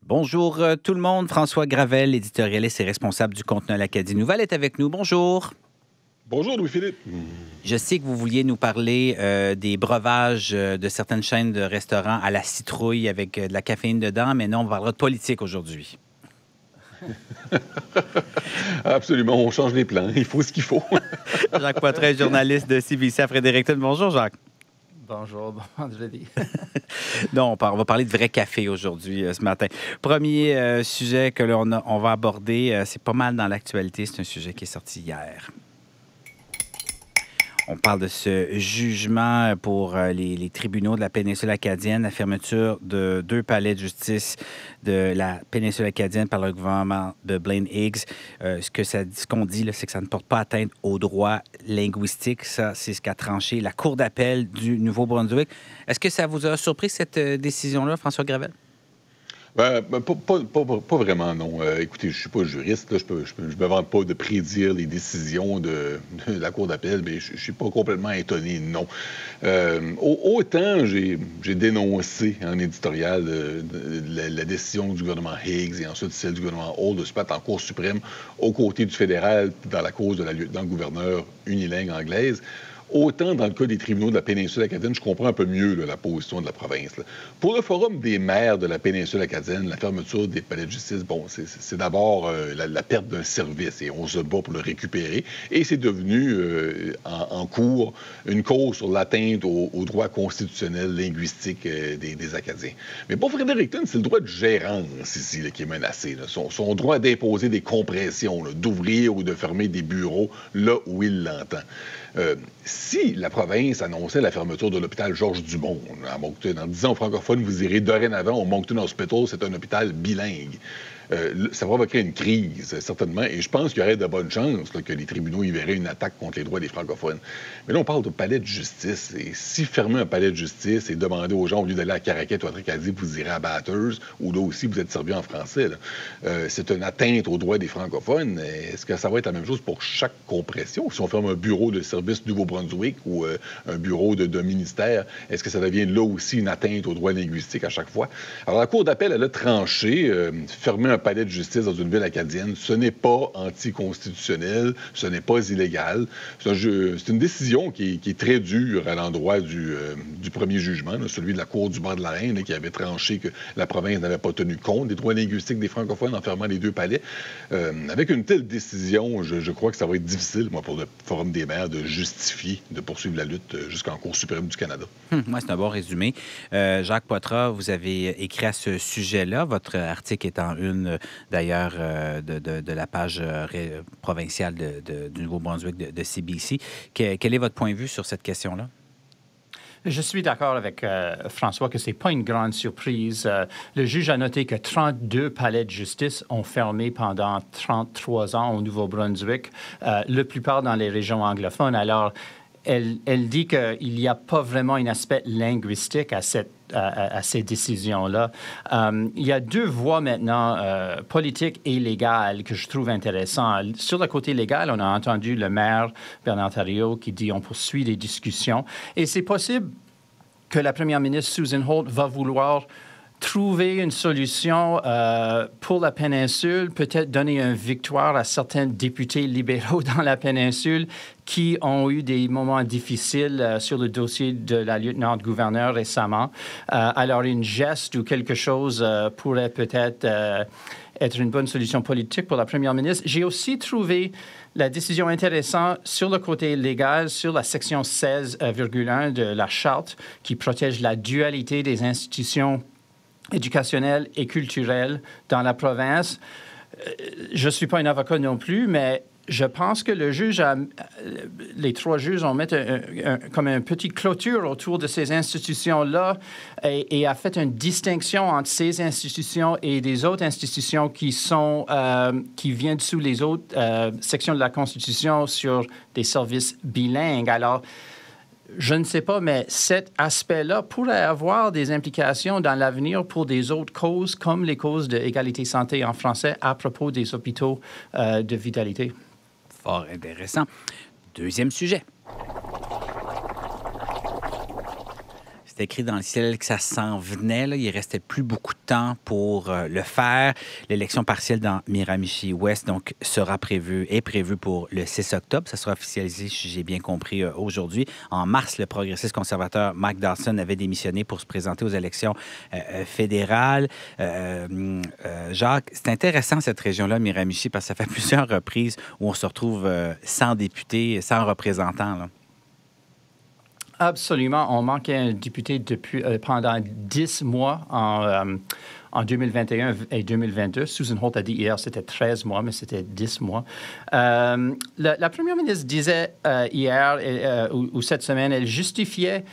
Bonjour tout le monde. François Gravel, éditorialiste et responsable du contenu à l'Acadie Nouvelle, est avec nous. Bonjour. Bonjour Louis-Philippe. Je sais que vous vouliez nous parler des breuvages de certaines chaînes de restaurants à la citrouille avec de la caféine dedans, mais non, on parlera de politique aujourd'hui. Absolument, on change les plans. Il faut ce qu'il faut. Jacques Poitret, journaliste de CBC à Fredericton. Bonjour Jacques. Bonjour, bon vendredi. Non, on va parler de vrai café aujourd'hui, ce matin. Premier sujet que on va aborder, c'est pas mal dans l'actualité. C'est un sujet qui est sorti hier. On parle de ce jugement pour les tribunaux de la péninsule acadienne, la fermeture de 2 palais de justice de la péninsule acadienne par le gouvernement de Blaine Higgs. Ce qu'on dit, là, c'est que ça ne porte pas atteinte aux droits linguistiques. Ça, c'est ce qu'a tranché la Cour d'appel du Nouveau-Brunswick. Est-ce que ça vous a surpris, cette décision-là, François Gravel? Pas vraiment, non. Écoutez, je ne suis pas juriste. Là, je me vante pas de prédire les décisions de la Cour d'appel, mais je ne suis pas complètement étonné, non. Autant j'ai dénoncé en éditorial la décision du gouvernement Higgs et ensuite celle du gouvernement Hall de se battre en Cour suprême aux côtés du fédéral dans la cause de la lieutenant-gouverneur unilingue anglaise. Autant dans le cas des tribunaux de la péninsule acadienne, je comprends un peu mieux là, la position de la province. Là. Pour le Forum des maires de la péninsule acadienne, la fermeture des palais de justice, bon, c'est d'abord la perte d'un service et on se bat pour le récupérer. Et c'est devenu en cours une cause sur l'atteinte aux droits constitutionnels linguistiques des Acadiens. Mais pour Fredericton, c'est le droit de gérance ici là, qui est menacé. Là. Son droit d'imposer des compressions, d'ouvrir ou de fermer des bureaux là où il l'entend. Si la province annonçait la fermeture de l'hôpital Georges-Dumont à Moncton, en disant aux francophones, vous irez dorénavant au Moncton Hospital, c'est un hôpital bilingue, ça provoquerait une crise, certainement, et je pense qu'il y aurait de bonnes chances là, que les tribunaux y verraient une attaque contre les droits des francophones. Mais là, on parle de palais de justice, et si fermer un palais de justice et demander aux gens, au lieu d'aller à Caraquet ou à Tracadie, vous irez à Bathurst, ou là aussi, vous êtes servi en français, c'est une atteinte aux droits des francophones. Est-ce que ça va être la même chose pour chaque compression? Si on ferme un bureau de service Nouveau-Brunswick ou un bureau de ministère, est-ce que ça devient là aussi une atteinte aux droits linguistiques à chaque fois? Alors, la Cour d'appel, elle a tranché, fermer un palais de justice dans une ville acadienne, ce n'est pas anticonstitutionnel, ce n'est pas illégal. C'est une décision qui est très dure à l'endroit du premier jugement, là, celui de la Cour du bord de la Reine, là, qui avait tranché que la province n'avait pas tenu compte des droits linguistiques des francophones en fermant les 2 palais. Avec une telle décision, je crois que ça va être difficile, moi, pour le Forum des maires de justifier, de poursuivre la lutte jusqu'en Cour suprême du Canada. Moi, c'est un bon résumé. Jacques Poitras, vous avez écrit à ce sujet-là. Votre article est en une, d'ailleurs, de la page provinciale du Nouveau-Brunswick de CBC. Quel est votre point de vue sur cette question-là? Je suis d'accord avec François que ce n'est pas une grande surprise. Le juge a noté que 32 palais de justice ont fermé pendant 33 ans au Nouveau-Brunswick, la plupart dans les régions anglophones. Alors, elle dit qu'il n'y a pas vraiment un aspect linguistique à ces décisions-là. Il y a 2 voies maintenant, politiques et légales, que je trouve intéressantes. Sur le côté légal, on a entendu le maire Bernard Thériault qui dit on poursuit les discussions. Et c'est possible que la première ministre Susan Holt va vouloir trouver une solution pour la péninsule, peut-être donner une victoire à certains députés libéraux dans la péninsule qui ont eu des moments difficiles sur le dossier de la lieutenant-gouverneur récemment. Alors, une geste ou quelque chose pourrait peut-être être une bonne solution politique pour la première ministre. J'ai aussi trouvé la décision intéressante sur le côté légal, sur la section 16,1 de la Charte qui protège la dualité des institutions éducationnelle et culturelle dans la province. Je ne suis pas un avocat non plus, mais je pense que les 3 juges ont mis comme une petite clôture autour de ces institutions-là et a fait une distinction entre ces institutions et des autres institutions qui viennent sous les autres sections de la Constitution sur des services bilingues. Alors, je ne sais pas, mais cet aspect-là pourrait avoir des implications dans l'avenir pour des autres causes, comme les causes d'égalité santé en français à propos des hôpitaux de vitalité. Fort intéressant. Deuxième sujet. C'était écrit dans le ciel que ça s'en venait. Là. Il ne restait plus beaucoup de temps pour le faire. L'élection partielle dans Miramichi-Ouest donc, est prévue pour le 6 octobre. Ça sera officialisé, si j'ai bien compris, aujourd'hui. En mars, le progressiste conservateur Mike Dawson avait démissionné pour se présenter aux élections fédérales. Jacques, c'est intéressant cette région-là, Miramichi, parce que ça fait plusieurs reprises où on se retrouve sans député, sans représentant. Là. Absolument. On manquait un député pendant 10 mois en 2021 et 2022. Susan Holt a dit hier c'était 13 mois, mais c'était 10 mois. La première ministre disait hier ou cette semaine, elle justifiait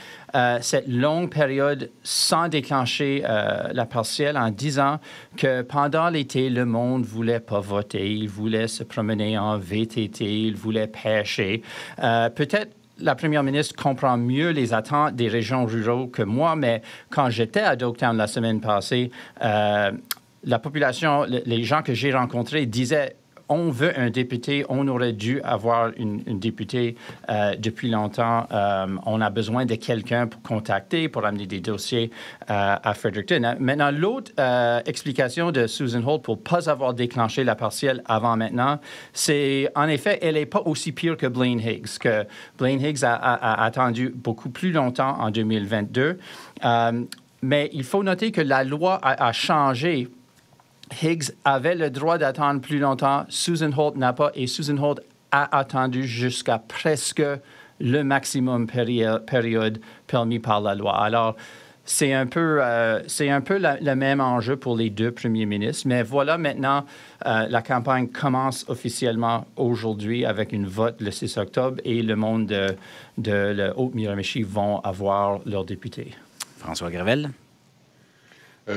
cette longue période sans déclencher la partielle en disant que pendant l'été, le monde ne voulait pas voter, il voulait se promener en VTT, il voulait pêcher. Peut-être la première ministre comprend mieux les attentes des régions rurales que moi, mais quand j'étais à Doketown la semaine passée, la population, les gens que j'ai rencontrés disaient on veut un député, on aurait dû avoir une députée depuis longtemps. On a besoin de quelqu'un pour contacter, pour amener des dossiers à Fredericton. Maintenant, l'autre explication de Susan Holt pour ne pas avoir déclenché la partielle avant maintenant, c'est, en effet, elle n'est pas aussi pire que Blaine Higgs, que Blaine Higgs a attendu beaucoup plus longtemps en 2022. Mais il faut noter que la loi a changé. Higgs avait le droit d'attendre plus longtemps. Susan Holt n'a pas. Et Susan Holt a attendu jusqu'à presque le maximum période permis par la loi. Alors, c'est un peu le même enjeu pour les deux premiers ministres. Mais voilà, maintenant, la campagne commence officiellement aujourd'hui avec une vote le 6 octobre et le monde de la Haute-Miramichi vont avoir leur député. François Gravel.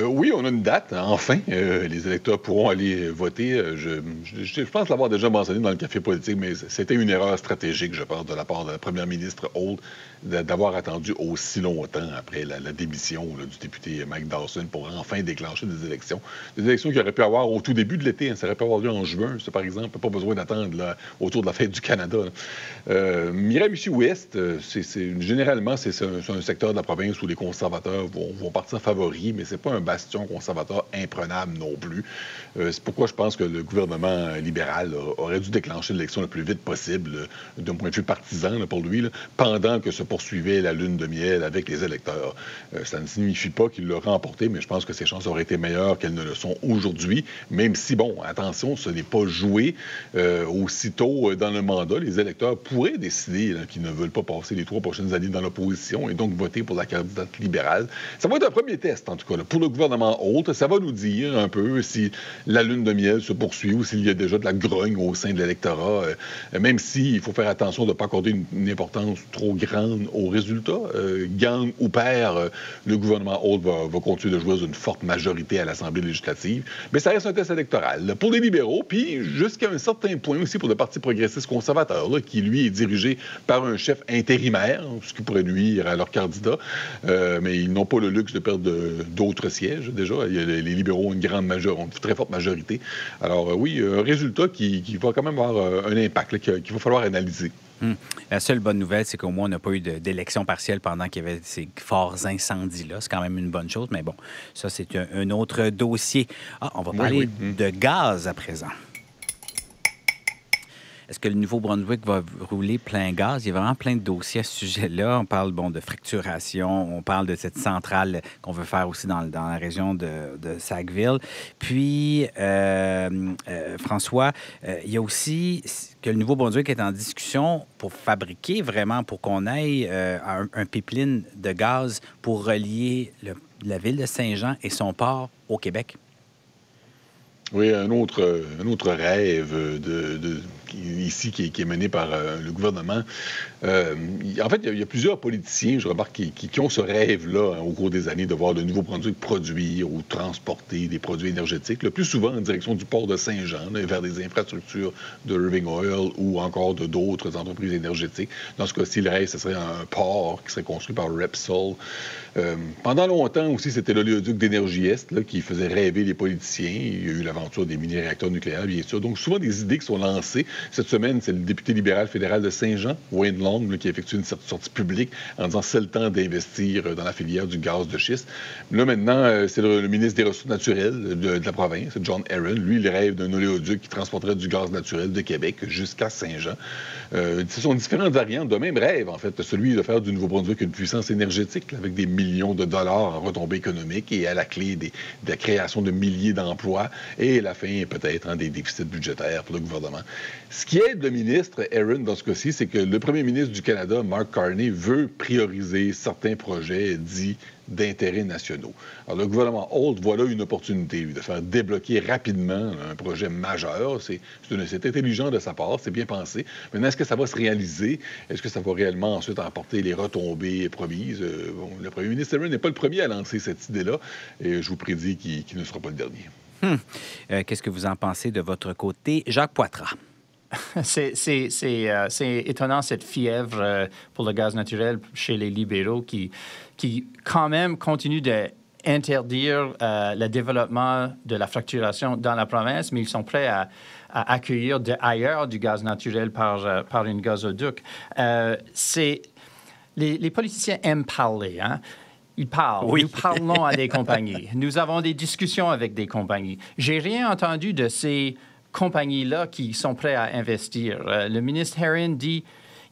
Oui, on a une date, enfin. Les électeurs pourront aller voter. Je pense l'avoir déjà mentionné dans le café politique, mais c'était une erreur stratégique, je pense, de la part de la première ministre Holt d'avoir attendu aussi longtemps après la démission là, du député Mike Dawson pour enfin déclencher des élections. Des élections qu'il aurait pu avoir au tout début de l'été. Hein, ça aurait pu avoir lieu en juin, par exemple. Pas besoin d'attendre là, autour de la fête du Canada. Miramichi-Ouest, généralement, c'est un secteur de la province où les conservateurs vont partir favoris, mais c'est pas un bastion conservateur imprenable non plus. C'est pourquoi je pense que le gouvernement libéral aurait dû déclencher l'élection le plus vite possible, d'un point de vue partisan là, pour lui, là, pendant que se poursuivait la lune de miel avec les électeurs. Ça ne signifie pas qu'il l'a remporté, mais je pense que ses chances auraient été meilleures qu'elles ne le sont aujourd'hui, même si, bon, attention, ce n'est pas joué aussitôt dans le mandat. Les électeurs pourraient décider là, qu'ils ne veulent pas passer les 3 prochaines années dans l'opposition et donc voter pour la candidate libérale. Ça va être un premier test, en tout cas, là, pour le gouvernement Holt. Ça va nous dire un peu si la lune de miel se poursuit ou s'il y a déjà de la grogne au sein de l'électorat, même s'il faut faire attention de ne pas accorder une importance trop grande aux résultats. Gagne ou perd, le gouvernement Holt va continuer de jouer une forte majorité à l'Assemblée législative. Mais ça reste un test électoral pour les libéraux, puis jusqu'à un certain point aussi pour le Parti progressiste conservateur, là, qui, lui, est dirigé par un chef intérimaire, ce qui pourrait nuire à leur candidat. Mais ils n'ont pas le luxe de perdre d'autres sièges, déjà. Les libéraux ont une très forte majorité. Alors, oui, un résultat qui va quand même avoir un impact, là, qu'il va falloir analyser. La seule bonne nouvelle, c'est qu'au moins, on n'a pas eu d'élection partielle pendant qu'il y avait ces forts incendies-là. C'est quand même une bonne chose, mais bon, ça, c'est un autre dossier. On va parler de gaz à présent. Est-ce que le Nouveau-Brunswick va rouler plein gaz? Il y a vraiment plein de dossiers à ce sujet-là. On parle de fracturation, on parle de cette centrale qu'on veut faire aussi dans la région de Sackville. Puis, François, il y a aussi que le Nouveau-Brunswick est en discussion pour fabriquer vraiment, pour qu'on aille un pipeline de gaz pour relier la ville de Saint-Jean et son port au Québec. Oui, un autre rêve ici qui est mené par le gouvernement. En fait, il y a plusieurs politiciens, je remarque, qui ont ce rêve-là au cours des années de voir le Nouveau-Brunswick produire ou transporter des produits énergétiques, le plus souvent en direction du port de Saint-Jean, là, vers des infrastructures de Irving Oil ou encore d'autres entreprises énergétiques. Dans ce cas-ci, le rêve, ce serait un port qui serait construit par Repsol. Pendant longtemps aussi, c'était l'oléoduc d'Énergie-Est là, qui faisait rêver les politiciens. Il y a eu l'aventure des mini-réacteurs nucléaires, bien sûr. Donc, souvent des idées qui sont lancées Cette semaine, c'est le député libéral fédéral de Saint-Jean, Wayne Long, qui a effectué une sortie publique en disant c'est le temps d'investir dans la filière du gaz de schiste. Là, maintenant, c'est le ministre des Ressources naturelles de la province, John Herron. Lui, il rêve d'un oléoduc qui transporterait du gaz naturel de Québec jusqu'à Saint-Jean. Ce sont différentes variantes de même rêve, en fait, celui de faire du Nouveau-Brunswick une puissance énergétique là, avec des millions de dollars en retombées économiques et à la clé de la création de milliers d'emplois et la fin, peut-être, des déficits budgétaires pour le gouvernement. Ce qui aide le ministre Herron dans ce cas-ci, c'est que le premier ministre du Canada, Mark Carney, veut prioriser certains projets dits d'intérêt nationaux. Alors, le gouvernement Holt voit là une opportunité de faire débloquer rapidement un projet majeur. C'est intelligent de sa part, c'est bien pensé. Maintenant, est-ce que ça va se réaliser? Est-ce que ça va réellement ensuite apporter les retombées promises? Le premier ministre Herron n'est pas le premier à lancer cette idée-là, et je vous prédis qu'il ne sera pas le dernier. Qu'est-ce que vous en pensez de votre côté, Jacques Poitras? C'est étonnant, cette fièvre pour le gaz naturel chez les libéraux qui quand même continuent d'interdire le développement de la fracturation dans la province, mais ils sont prêts à accueillir ailleurs du gaz naturel par une gazoduc. Les politiciens aiment parler, hein? Ils parlent. Oui. Nous parlons à des compagnies. Nous avons des discussions avec des compagnies. J'ai rien entendu de ces compagnies-là qui sont prêtes à investir. Le ministre Herron dit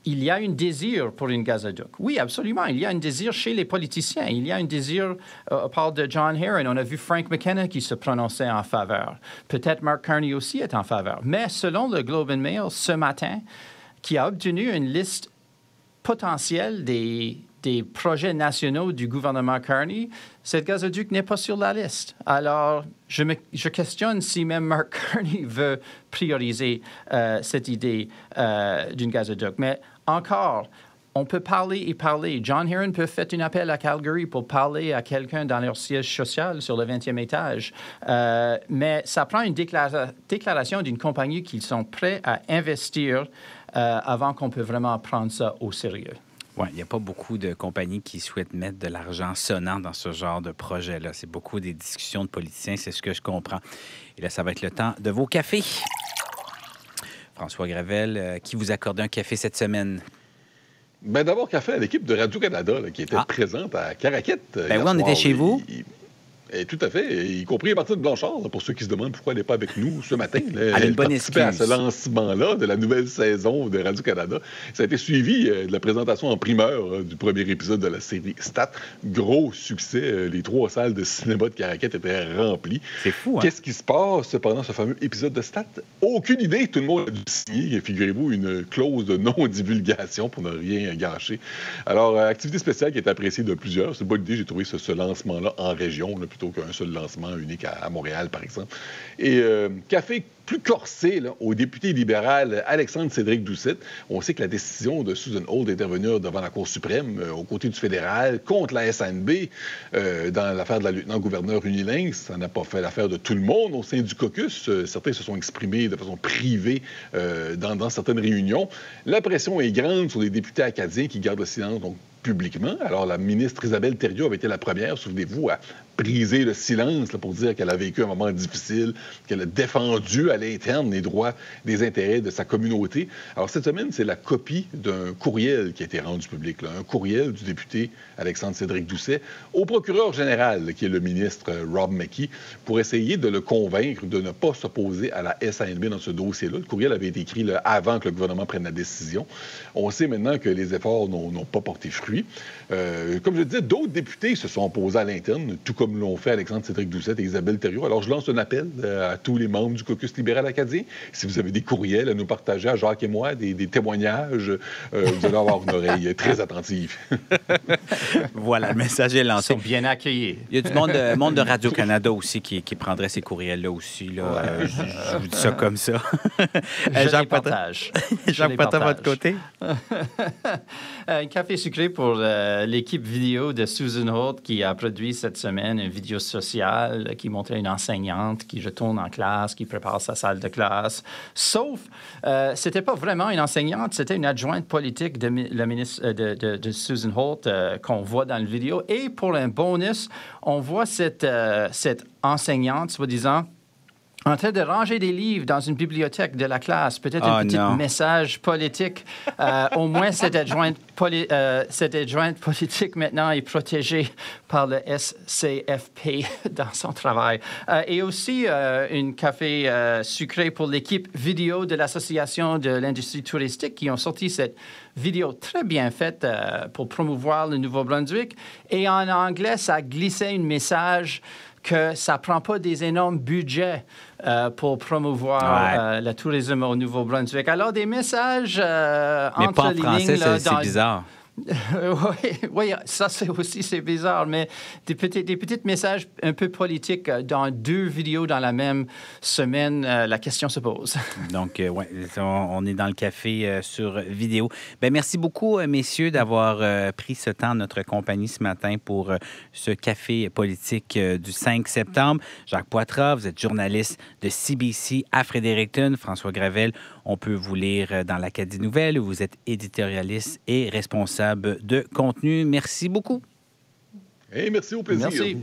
il y a un désir pour une gazoduc. Oui, absolument. Il y a un désir chez les politiciens. Il y a un désir, on parle de John Herron. On a vu Frank McKenna qui se prononçait en faveur. Peut-être Mark Carney aussi est en faveur. Mais selon le Globe and Mail, ce matin, qui a obtenu une liste potentielle des projets nationaux du gouvernement Carney, cette gazoduc n'est pas sur la liste. Alors, je questionne si même Mark Carney veut prioriser cette idée d'une gazoduc. Mais encore, on peut parler et parler. John Herron peut faire un appel à Calgary pour parler à quelqu'un dans leur siège social sur le 20e étage. Mais ça prend une déclaration d'une compagnie qu'ils sont prêts à investir avant qu'on peut vraiment prendre ça au sérieux. Oui, il n'y a pas beaucoup de compagnies qui souhaitent mettre de l'argent sonnant dans ce genre de projet-là. C'est beaucoup des discussions de politiciens, c'est ce que je comprends. Et là, ça va être le temps de vos cafés. François Gravel, qui vous accorde un café cette semaine? Bien, d'abord, café à l'équipe de Radio-Canada qui était présente à Caraquette. Ben oui, on était chez vous. Et tout à fait, y compris Martine Blanchard, pour ceux qui se demandent pourquoi elle n'est pas avec nous ce matin. Elle participait à ce lancement-là de la nouvelle saison de Radio-Canada. Ça a été suivi de la présentation en primeur du premier épisode de la série Stat. Gros succès. Les 3 salles de cinéma de Caraquette étaient remplies. C'est fou, hein? Qu'est-ce qui se passe pendant ce fameux épisode de Stat? Aucune idée. Tout le monde a dû signer, figurez-vous, une clause de non-divulgation pour ne rien gâcher. Alors, activité spéciale qui est appréciée de plusieurs. C'est une bonne idée. J'ai trouvé ce lancement-là en région, là, plutôt qu'un seul lancement unique à Montréal, par exemple. Et café plus corsé au député libéral Alexandre Cédric Doucette. On sait que la décision de Susan Holt d'intervenir devant la Cour suprême aux côtés du fédéral contre la SNB dans l'affaire de la lieutenant-gouverneur Unilinks, ça n'a pas fait l'affaire de tout le monde au sein du caucus. Certains se sont exprimés de façon privée dans certaines réunions. La pression est grande sur les députés acadiens qui gardent le silence, donc publiquement. Alors, la ministre Isabelle Thériault avait été la première, souvenez-vous, à briser le silence là, pour dire qu'elle a vécu un moment difficile, qu'elle a défendu à l'interne les droits, des intérêts de sa communauté. Alors, cette semaine, c'est la copie d'un courriel qui a été rendu public, là, un courriel du député Alexandre Cédric Doucet au procureur général, qui est le ministre Rob McKee, pour essayer de le convaincre de ne pas s'opposer à la SNB dans ce dossier-là. Le courriel avait été écrit là, avant que le gouvernement prenne la décision. On sait maintenant que les efforts n'ont pas porté fruit. Comme je disais, d'autres députés se sont opposés à l'interne, tout comme l'ont fait Alexandre Cédric Doucette et Isabelle Thériault. Alors, je lance un appel à tous les membres du caucus libéral acadien. Si vous avez des courriels à nous partager, à Jacques et moi, des témoignages, vous allez avoir une oreille très attentive. Voilà, le message est lancé. Ils sont bien accueillis. Il y a du monde de Radio-Canada aussi qui prendrait ces courriels-là aussi. Là. Je vous dis ça comme ça. Jacques partage. Jacques Potin, votre côté? Un café sucré pour l'équipe vidéo de Susan Holt qui a produit cette semaine une vidéo sociale qui montrait une enseignante qui retourne en classe, qui prépare sa salle de classe. Sauf, c'était pas vraiment une enseignante, c'était une adjointe politique de Susan Holt qu'on voit dans la vidéo. Et pour un bonus, on voit cette enseignante, soi-disant, en train de ranger des livres dans une bibliothèque de la classe, peut-être un petit message politique. Au moins, cette adjointe politique maintenant est protégée par le SCFP dans son travail. Et aussi, un café sucré pour l'équipe vidéo de l'Association de l'industrie touristique qui ont sorti cette vidéo très bien faite pour promouvoir le Nouveau-Brunswick. Et en anglais, ça glissait un message que ça ne prend pas des énormes budgets pour promouvoir le tourisme au Nouveau-Brunswick. Alors, des messages mais entre pas en les français, lignes... c'est bizarre. Oui, ça c'est bizarre, mais des petits messages un peu politiques dans 2 vidéos dans la même semaine, la question se pose. Donc, oui, on est dans le café sur vidéo. Bien, merci beaucoup, messieurs, d'avoir pris ce temps, notre compagnie, ce matin, pour ce café politique du 5 septembre. Jacques Poitras, vous êtes journaliste de CBC à Fredericton. François Gravel, on peut vous lire dans l'Acadie Nouvelle, où vous êtes éditorialiste et responsable de contenu. Merci beaucoup. Merci, au plaisir. Merci.